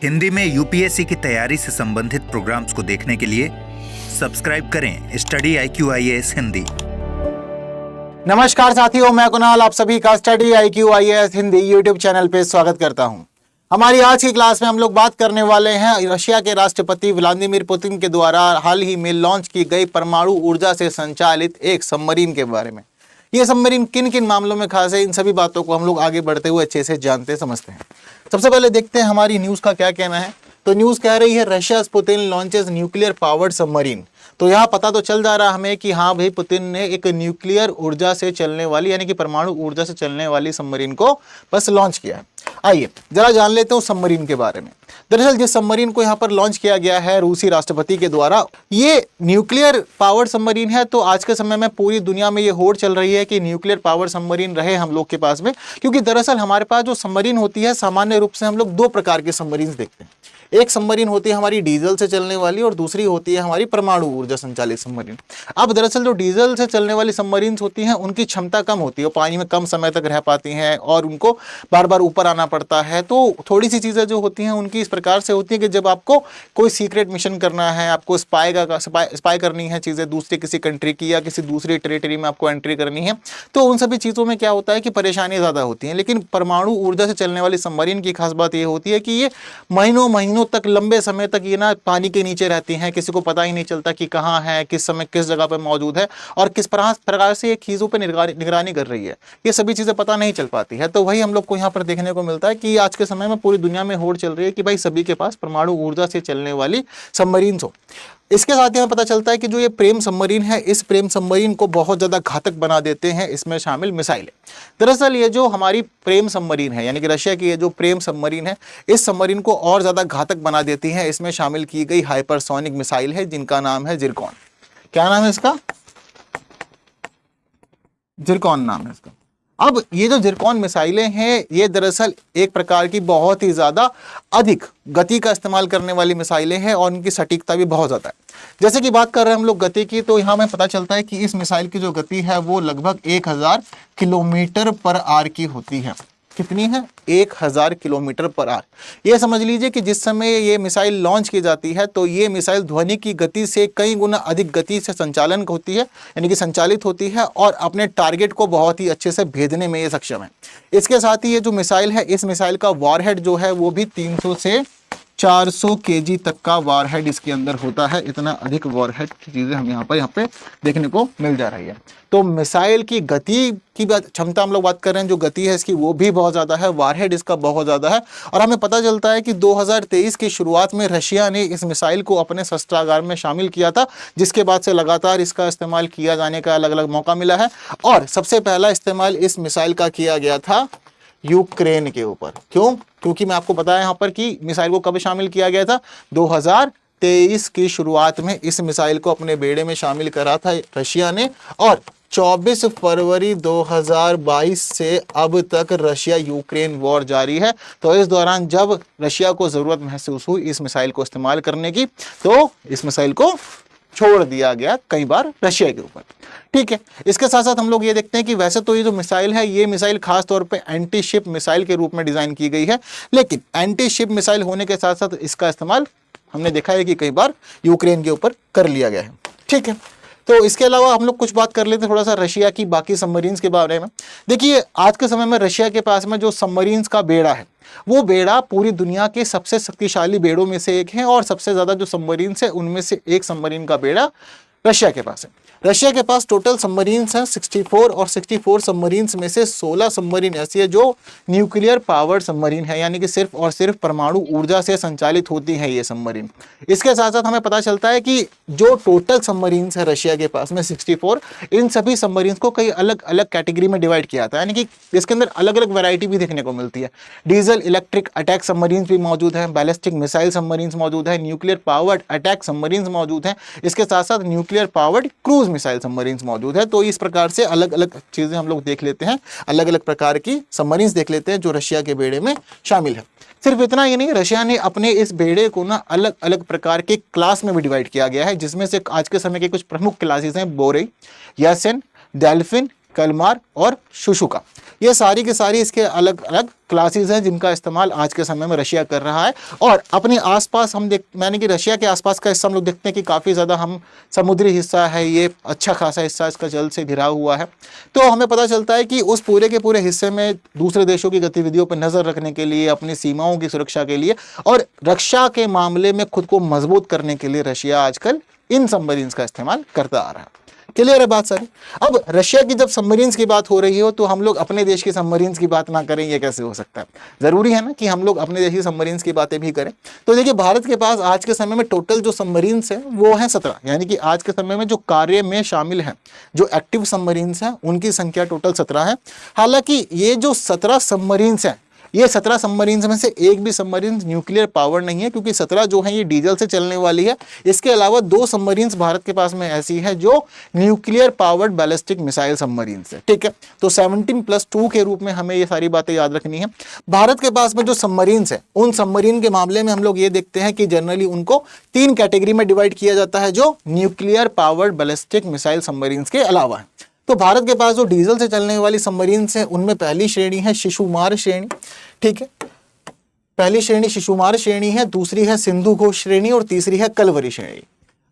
हिंदी में यूपीएससी की तैयारी से संबंधित प्रोग्राम्स को देखने के लिए सब्सक्राइब करें स्टडी IQ-IAS हिंदी। नमस्कार साथियों, मैं कुणाल आप सभी का study IQ-IAS Hindi YouTube channel पे स्वागत करता हूं। हमारी आज की क्लास में हम लोग बात करने वाले हैं रशिया के राष्ट्रपति व्लादिमीर पुतिन के द्वारा हाल ही में लॉन्च की गई परमाणु ऊर्जा से संचालित एक सबमरीन के बारे में। ये सबमरीन किन किन मामलों में खास है, इन सभी बातों को हम लोग आगे बढ़ते हुए अच्छे से जानते समझते हैं। सबसे पहले देखते हैं हमारी न्यूज़ का क्या कहना है। तो न्यूज़ कह रही है Russia Putin launches nuclear powered submarine. तो यहाँ पता तो चल जा रहा हमें कि हाँ भाई, पुतिन ने एक न्यूक्लियर ऊर्जा से चलने वाली यानी कि परमाणु ऊर्जा से चलने वाली सबमरीन को बस लॉन्च किया है। आइए जरा जान लेते हैं उस सबमरीन के बारे में। दरअसल जिस सबमरीन को यहाँ पर लॉन्च किया गया है रूसी राष्ट्रपति के द्वारा, ये न्यूक्लियर पावर सबमरीन है। तो आज के समय में पूरी दुनिया में ये होड़ चल रही है कि न्यूक्लियर पावर सबमरीन रहे हम लोग के पास में, क्योंकि दरअसल हमारे पास जो सबमरीन होती है सामान्य रूप से हम लोग दो प्रकार के सबमरीन देखते हैं। एक सबमरीन होती है हमारी डीजल से चलने वाली और दूसरी होती है हमारी परमाणु ऊर्जा संचालित सबमरीन। अब दरअसल जो डीजल से चलने वाली सबमरीन होती हैं उनकी क्षमता कम होती है, वो पानी में कम समय तक रह पाती हैं और उनको बार बार ऊपर आना पड़ता है। तो थोड़ी सी चीज़ें जो होती हैं उनकी इस प्रकार से होती है कि जब आपको कोई सीक्रेट मिशन करना है, आपको स्पाई करनी है चीज़ें दूसरे किसी कंट्री की या किसी दूसरी टेरिटरी में आपको एंट्री करनी है, तो उन सभी चीज़ों में क्या होता है कि परेशानियाँ ज़्यादा होती हैं। लेकिन परमाणु ऊर्जा से चलने वाली सबमरीन की खास बात ये होती है कि ये महीनों तक, लंबे समय तक ये ना पानी के नीचे रहती हैं, किसी को पता ही नहीं चलता कि कहाँ है, किस समय किस जगह पर मौजूद है और किस प्रकार से ये चीज़ों पर निगरानी कर रही है, ये सभी चीज़ें पता नहीं चल पाती है। तो वही हम लोग को यहाँ पर देखने को मिलता है कि आज के समय में पूरी दुनिया में होड़ चल रही है कि भाई सभी के पास परमाणु ऊर्जा से चलने वाली सबमरीन हो। इसके साथ ही हमें पता चलता है कि जो ये प्रेम सबमरीन है, इस प्रेम सबमरीन को बहुत ज़्यादा घातक बना देते हैं इसमें शामिल मिसाइलें। दरअसल ये जो हमारी प्रेम सबमरीन है यानी कि रशिया की ये जो प्रेम सबमरीन है, इस सबमरीन को और ज़्यादा घातक बना देती है इसमें शामिल की गई हाइपरसोनिक मिसाइल है जिनका नाम है जिरकॉन। क्या नाम है इसका? जिरकॉन नाम है इसका। अब ये जो जिरकॉन मिसाइलें हैं ये दरअसल एक प्रकार की बहुत ही ज़्यादा अधिक गति का इस्तेमाल करने वाली मिसाइलें हैं और इनकी सटीकता भी बहुत ज़्यादा है। जैसे कि बात कर रहे हैं हम लोग गति की, तो यहाँ हमें पता चलता है कि इस मिसाइल की जो गति है वो लगभग 1000 किलोमीटर पर आवर की होती है। कितनी है? 1000 किलोमीटर पर आवर। ये समझ लीजिए कि जिस समय ये मिसाइल लॉन्च की जाती है तो ये मिसाइल ध्वनि की गति से कई गुना अधिक गति से संचालन होती है यानी कि संचालित होती है और अपने टारगेट को बहुत ही अच्छे से भेजने में ये सक्षम है। इसके साथ ही ये जो मिसाइल है, इस मिसाइल का वॉरहेड जो है वो भी 300 से 400 kg तक का वॉरहेड इसके अंदर होता है। इतना अधिक वॉरहेड की चीज़ें हम यहाँ पे देखने को मिल जा रही है। तो मिसाइल की गति की क्षमता हम लोग बात कर रहे हैं, जो गति है इसकी वो भी बहुत ज़्यादा है, वॉरहेड इसका बहुत ज़्यादा है। और हमें पता चलता है कि 2023 की शुरुआत में रशिया ने इस मिसाइल को अपने शस्त्रागार में शामिल किया था, जिसके बाद से लगातार इसका इस्तेमाल किया जाने का अलग अलग मौका मिला है। और सबसे पहला इस्तेमाल इस मिसाइल का किया गया था यूक्रेन के ऊपर। क्यों? क्योंकि मैं आपको बताया यहाँ पर कि मिसाइल को कब शामिल किया गया था, 2023 की शुरुआत में इस मिसाइल को अपने बेड़े में शामिल करा था रशिया ने। और 24 फरवरी 2022 से अब तक रशिया यूक्रेन वॉर जारी है। तो इस दौरान जब रशिया को ज़रूरत महसूस हुई इस मिसाइल को इस्तेमाल करने की, तो इस मिसाइल को छोड़ दिया गया कई बार रशिया के ऊपर। ठीक है, इसके साथ साथ हम लोग ये देखते हैं कि वैसे तो ये जो मिसाइल है, ये मिसाइल खास तौर पे एंटी शिप मिसाइल के रूप में डिज़ाइन की गई है, लेकिन एंटी शिप मिसाइल होने के साथ साथ इसका इस्तेमाल हमने देखा है कि कई बार यूक्रेन के ऊपर कर लिया गया है। ठीक है, तो इसके अलावा हम लोग कुछ बात कर लेते हैं थोड़ा सा रशिया की बाकी सबमरीन्स के बारे में। देखिए आज के समय में रशिया के पास में जो सबमरीन्स का बेड़ा है, वो बेड़ा पूरी दुनिया के सबसे शक्तिशाली बेड़ों में से एक है और सबसे ज़्यादा जो सबमरीन्स है उनमें से एक सबमरीन का बेड़ा रशिया के पास है। रशिया के पास टोटल सबमरीन्स हैं 64 और 64 सबमरीन्स में से 16 सबमरीन ऐसी है जो न्यूक्लियर पावर्ड सबमरीन है यानी कि सिर्फ और सिर्फ परमाणु ऊर्जा से संचालित होती है ये सबमरीन। इसके साथ साथ हमें पता चलता है कि जो टोटल सबमरीन्स है रशिया के पास में 64, इन सभी सबमरीन्स को कई अलग अलग कैटेगरी में डिवाइड किया था यानी कि इसके अंदर अलग अलग वैरायटी भी देखने को मिलती है। डीजल इलेक्ट्रिक अटैक सबमरीन्स भी मौजूद हैं, बैलिस्टिक मिसाइल सबमरीन्स मौजूद है, न्यूक्लियर पावर्ड अटैक सबमरीन्स मौजूद हैं, इसके साथ साथ nuclear powered cruise missile submarines मौजूद है। तो इस प्रकार से अलग अलग चीज़ें हम लोग देख लेते हैं, अलग अलग प्रकार की सबमरीन्स देख लेते हैं जो रशिया के बेड़े में शामिल है। सिर्फ इतना ही नहीं, रशिया ने अपने इस बेड़े को ना अलग अलग प्रकार के क्लास में भी डिवाइड किया गया है, जिसमें से आज के समय के कुछ प्रमुख क्लासेस हैं बोरे, यासेन, डेल्फिन, कलमार और शुशुका। ये सारी की सारी इसके अलग अलग क्लासेस हैं जिनका इस्तेमाल आज के समय में रशिया कर रहा है। और अपने आसपास हम माने कि रशिया के आसपास का हिस्सा हम लोग देखते हैं कि काफ़ी ज़्यादा हम समुद्री हिस्सा है, ये अच्छा खासा हिस्सा इसका जल से घिरा हुआ है। तो हमें पता चलता है कि उस पूरे के पूरे हिस्से में दूसरे देशों की गतिविधियों पर नज़र रखने के लिए, अपनी सीमाओं की सुरक्षा के लिए और रक्षा के मामले में खुद को मजबूत करने के लिए रशिया आजकल इन सबमरीन्स का इस्तेमाल करता आ रहा है। क्लियर है बात सारी। अब रशिया की जब सबमरीन्स की बात हो रही हो तो हम लोग अपने देश की सबमरीन्स की बात ना करें, ये कैसे हो सकता है? जरूरी है ना कि हम लोग अपने देश की सबमरीन्स की बातें भी करें। तो देखिए, भारत के पास आज के समय में टोटल जो सबमरीन्स हैं वो हैं 17, यानी कि आज के समय में जो कार्य में शामिल हैं, जो एक्टिव सबमरीन्स हैं, उनकी संख्या टोटल 17 है। हालांकि ये जो 17 सबमरीन्स हैं, ये 17 सबमरीन्स में से एक भी सबमरीन न्यूक्लियर पावर नहीं है, क्योंकि 17 जो है ये डीजल से चलने वाली है। इसके अलावा 2 सबमरीन्स भारत के पास में ऐसी है जो nuclear powered ballistic missile submarines है। ठीक है, तो 17+2 के रूप में हमें ये सारी बातें याद रखनी है। भारत के पास में जो सबमरीन्स है, उन सबमरीन के मामले में हम लोग ये देखते हैं कि जनरली उनको 3 कैटेगरी में डिवाइड किया जाता है, जो nuclear powered ballistic missile submarines के अलावा है। तो भारत के पास जो डीजल से चलने वाली सबमरीन्स हैं, उनमें पहली श्रेणी है शिशुमार श्रेणी। ठीक है, पहली श्रेणी शिशुमार श्रेणी है, दूसरी है सिंधु घोष श्रेणी और तीसरी है कलवरी श्रेणी।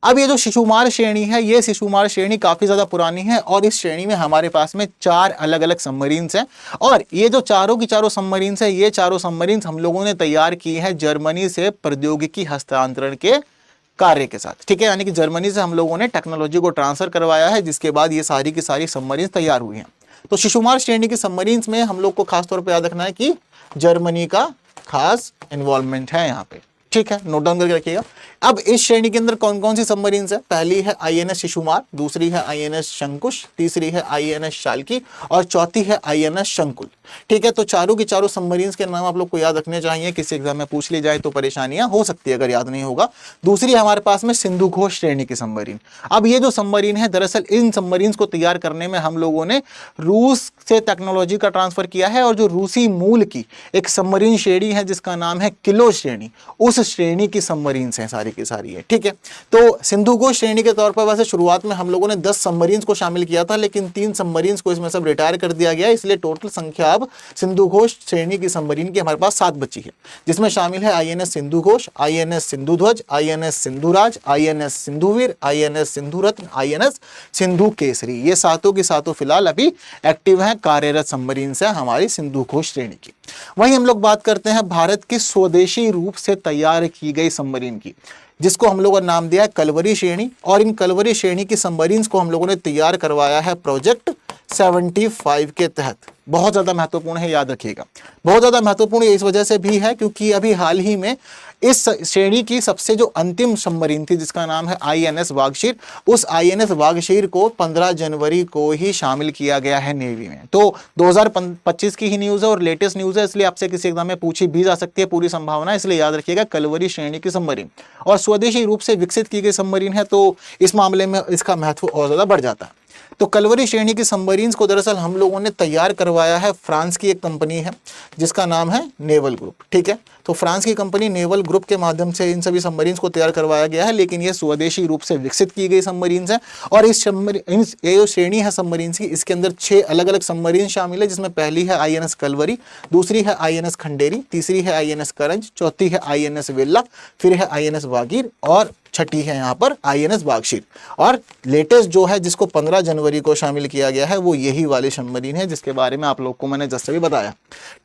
अब ये जो शिशुमार श्रेणी है, ये शिशुमार श्रेणी काफी ज्यादा पुरानी है और इस श्रेणी में हमारे पास में 4 अलग अलग सबमरीन्स हैं। और ये जो चारों की चारों सबमरीन्स हैं, ये चारों सबमरीन्स हम लोगों ने तैयार की है जर्मनी से प्रौद्योगिकी हस्तांतरण के कार्य के साथ। ठीक है, यानी कि जर्मनी से हम लोगों ने टेक्नोलॉजी को ट्रांसफर करवाया है, जिसके बाद ये सारी की सारी सबमरीन्स तैयार हुई हैं। तो शिशुमार श्रेणी की सबमरीन्स में हम लोग को खास तौर पे याद रखना है कि जर्मनी का खास इन्वॉल्वमेंट है यहाँ पे। ठीक है, नोट डाउन करके रखिएगा। अब इस श्रेणी के अंदर कौन कौन सी सबमरीन्स है? पहली है आईएनएस शिशुमार, दूसरी है आईएनएस शंकुश, तीसरी है आईएनएस शाल्की और चौथी है आईएनएस शंकुल। ठीक है, तो चारों की चारों सबमरीन्स के नाम आप लोग को याद रखने चाहिए, किसी एग्जाम में पूछ ली जाए तो परेशानियां हो सकती है अगर याद नहीं होगा। दूसरी हमारे पास में सिंधु घोष श्रेणी की सबमरीन। अब ये जो सबमरीन है, दरअसल इन सबमरीन्स को तैयार करने में हम लोगों ने रूस से टेक्नोलॉजी का ट्रांसफर किया है और जो रूसी मूल की एक सबमरीन श्रेणी है जिसका नाम है किलो श्रेणी, उस श्रेणी की सबमरीन्स हैं सारी की सारी है। ठीक है, तो सिंधु घोष श्रेणी के तौर पर वैसे शुरुआत में हम लोगों ने 10 सबमरीन्स को शामिल किया था, लेकिन 3 सबमरीन्स को इसमें सब रिटायर कर दिया गया, इसलिए टोटल संख्या अब सिंधु घोष श्रेणी की सबमरीन की हमारे पास 7 बची है, जिसमें शामिल है INS Sindhu Ghosh, INS Sindhu Dhvaj, INS Sindhuraj, INS Sindhuvir, INS Sindhu Ratna, INS Sindhu Kesari. ये सातों की सातों फिलहाल अभी एक्टिव हैं, कार्यरत सबमरीन्स है हमारी सिंधु घोष श्रेणी की। वहीं हम लोग बात करते हैं भारत की स्वदेशी रूप से तैयार की गई सबमरीन की, जिसको हम लोगों ने नाम दिया है कलवरी श्रेणी। और इन कलवरी श्रेणी की सबमरीन्स को हम लोगों ने तैयार करवाया है प्रोजेक्ट 75 के तहत। बहुत ज़्यादा महत्वपूर्ण है, याद रखिएगा। बहुत ज़्यादा महत्वपूर्ण इस वजह से भी है क्योंकि अभी हाल ही में इस श्रेणी की सबसे जो अंतिम सबमरीन थी, जिसका नाम है आईएनएस वागशीर, उस आईएनएस वागशीर को 15 जनवरी को ही शामिल किया गया है नेवी में। तो 2025 की ही न्यूज़ है और लेटेस्ट न्यूज़ है, इसलिए आपसे किसी एग्जाम में पूछी भी जा सकती है, पूरी संभावना, इसलिए याद रखिएगा कलवरी श्रेणी की सबमरीन और स्वदेशी रूप से विकसित की गई सबमरीन है, तो इस मामले में इसका महत्व और ज़्यादा बढ़ जाता है। तो कलवरी श्रेणी की सबमरीन्स को दरअसल हम लोगों ने तैयार करवाया है, फ्रांस की एक कंपनी है जिसका नाम है नेवल ग्रुप। ठीक है, तो फ्रांस की कंपनी नेवल ग्रुप के माध्यम से इन सभी सबमरीन्स को तैयार करवाया गया है, लेकिन ये स्वदेशी रूप से विकसित की गई सबमरीन्स हैं। और ये जो श्रेणी है सबमरीन्स की, इसके अंदर 6 अलग अलग सबमरीन शामिल है, जिसमें पहली है आईएनएस कलवरी, दूसरी है आईएनएस खंडेरी, तीसरी है आईएनएस करंज, चौथी है आईएनएस वेल्ला, फिर है आईएनएस वागीर और छठी है यहाँ पर आईएनएस वागशीर। और लेटेस्ट जो है जिसको 15 जनवरी को शामिल किया गया है वो यही वाली सबमरीन है जिसके बारे में आप लोग को मैंने जस्ट अभी बताया।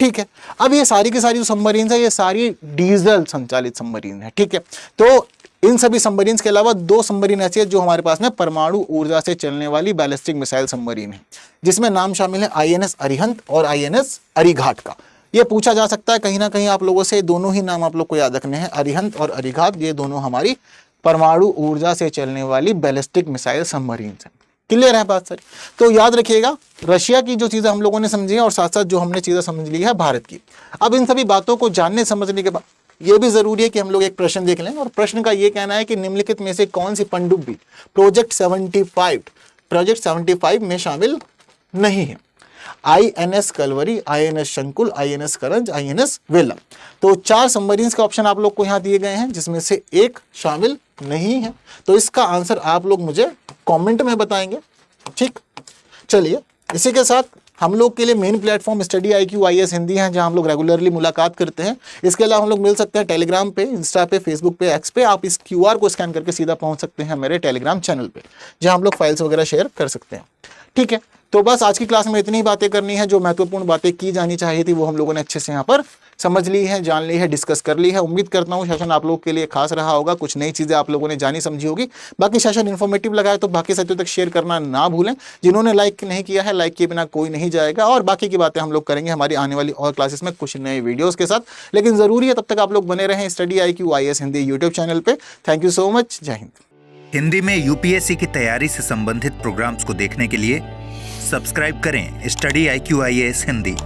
ठीक है, अब ये सारी की सारी जो सबमरीन है ये सारी डीजल संचालित सबमरीन है। ठीक है, तो इन सभी सबमरीन के अलावा 2 सबमरीन ऐसी है जो हमारे पास में परमाणु ऊर्जा से चलने वाली बैलिस्टिक मिसाइल सबमरीन है, जिसमें नाम शामिल है आईएनएस अरिहंत और आईएनएस अरिघाट का। ये पूछा जा सकता है कहीं ना कहीं आप लोगों से, दोनों ही नाम आप लोग को याद रखने हैं, अरिहंत और अरिघात, ये दोनों हमारी परमाणु ऊर्जा से चलने वाली बैलिस्टिक मिसाइल सबमरीन है। क्लियर है बात सर? तो याद रखिएगा, रशिया की जो चीज़ें हम लोगों ने समझी है और साथ साथ जो हमने चीज़ें समझ ली है भारत की। अब इन सभी बातों को जानने समझने के बाद ये भी जरूरी है कि हम लोग एक प्रश्न देख लें, और प्रश्न का ये कहना है कि निम्नलिखित में से कौन सी पनडुब्बी प्रोजेक्ट 75 में शामिल नहीं है? आईएनएस कलवरी, आईएनएस शंकुल, आईएनएस करंज, आईएनएस वेला। तो 4 सबमरीन्स के ऑप्शन आप लोग को यहाँ दिए गए हैं, जिसमें से एक शामिल नहीं है। तो इसका आंसर आप लोग मुझे कमेंट में बताएंगे। ठीक, चलिए इसी के साथ हम लोग के लिए main platform study IQ IAS Hindi है, जहां हम लोग रेगुलरली मुलाकात करते हैं। इसके अलावा हम लोग मिल सकते हैं टेलीग्राम पे, इंस्टा पे, फेसबुक पे, एक्स पे। आप इस QR को स्कैन करके सीधा पहुंच सकते हैं मेरे टेलीग्राम चैनल पे, जहां हम लोग फाइल्स वगैरह शेयर कर सकते हैं। ठीक है, तो बस आज की क्लास में इतनी ही बातें करनी है। जो महत्वपूर्ण बातें की जानी चाहिए थी वो हम लोगों ने अच्छे से यहाँ पर समझ ली है, जान ली है, डिस्कस कर ली है। उम्मीद करता हूँ सेशन आप लोगों के लिए खास रहा होगा, कुछ नई चीजें आप लोगों ने जानी समझी होगी। बाकी सेशन इन्फॉर्मेटिव लगा है तो बाकी साथियों तक शेयर करना ना भूलें। जिन्होंने लाइक नहीं किया है, लाइक किए बिना कोई नहीं जाएगा। और बाकी की बातें हम लोग करेंगे हमारी आने वाली और क्लासेस में कुछ नए वीडियोस के साथ। लेकिन जरूरी है तब तक आप लोग बने रहें study IQ IAS Hindi YouTube channel पे। Thank you so much. जय हिंद। हिंदी में UPSC की तैयारी से संबंधित प्रोग्राम्स को देखने के लिए सब्सक्राइब करें स्टडी IQ IAS हिंदी।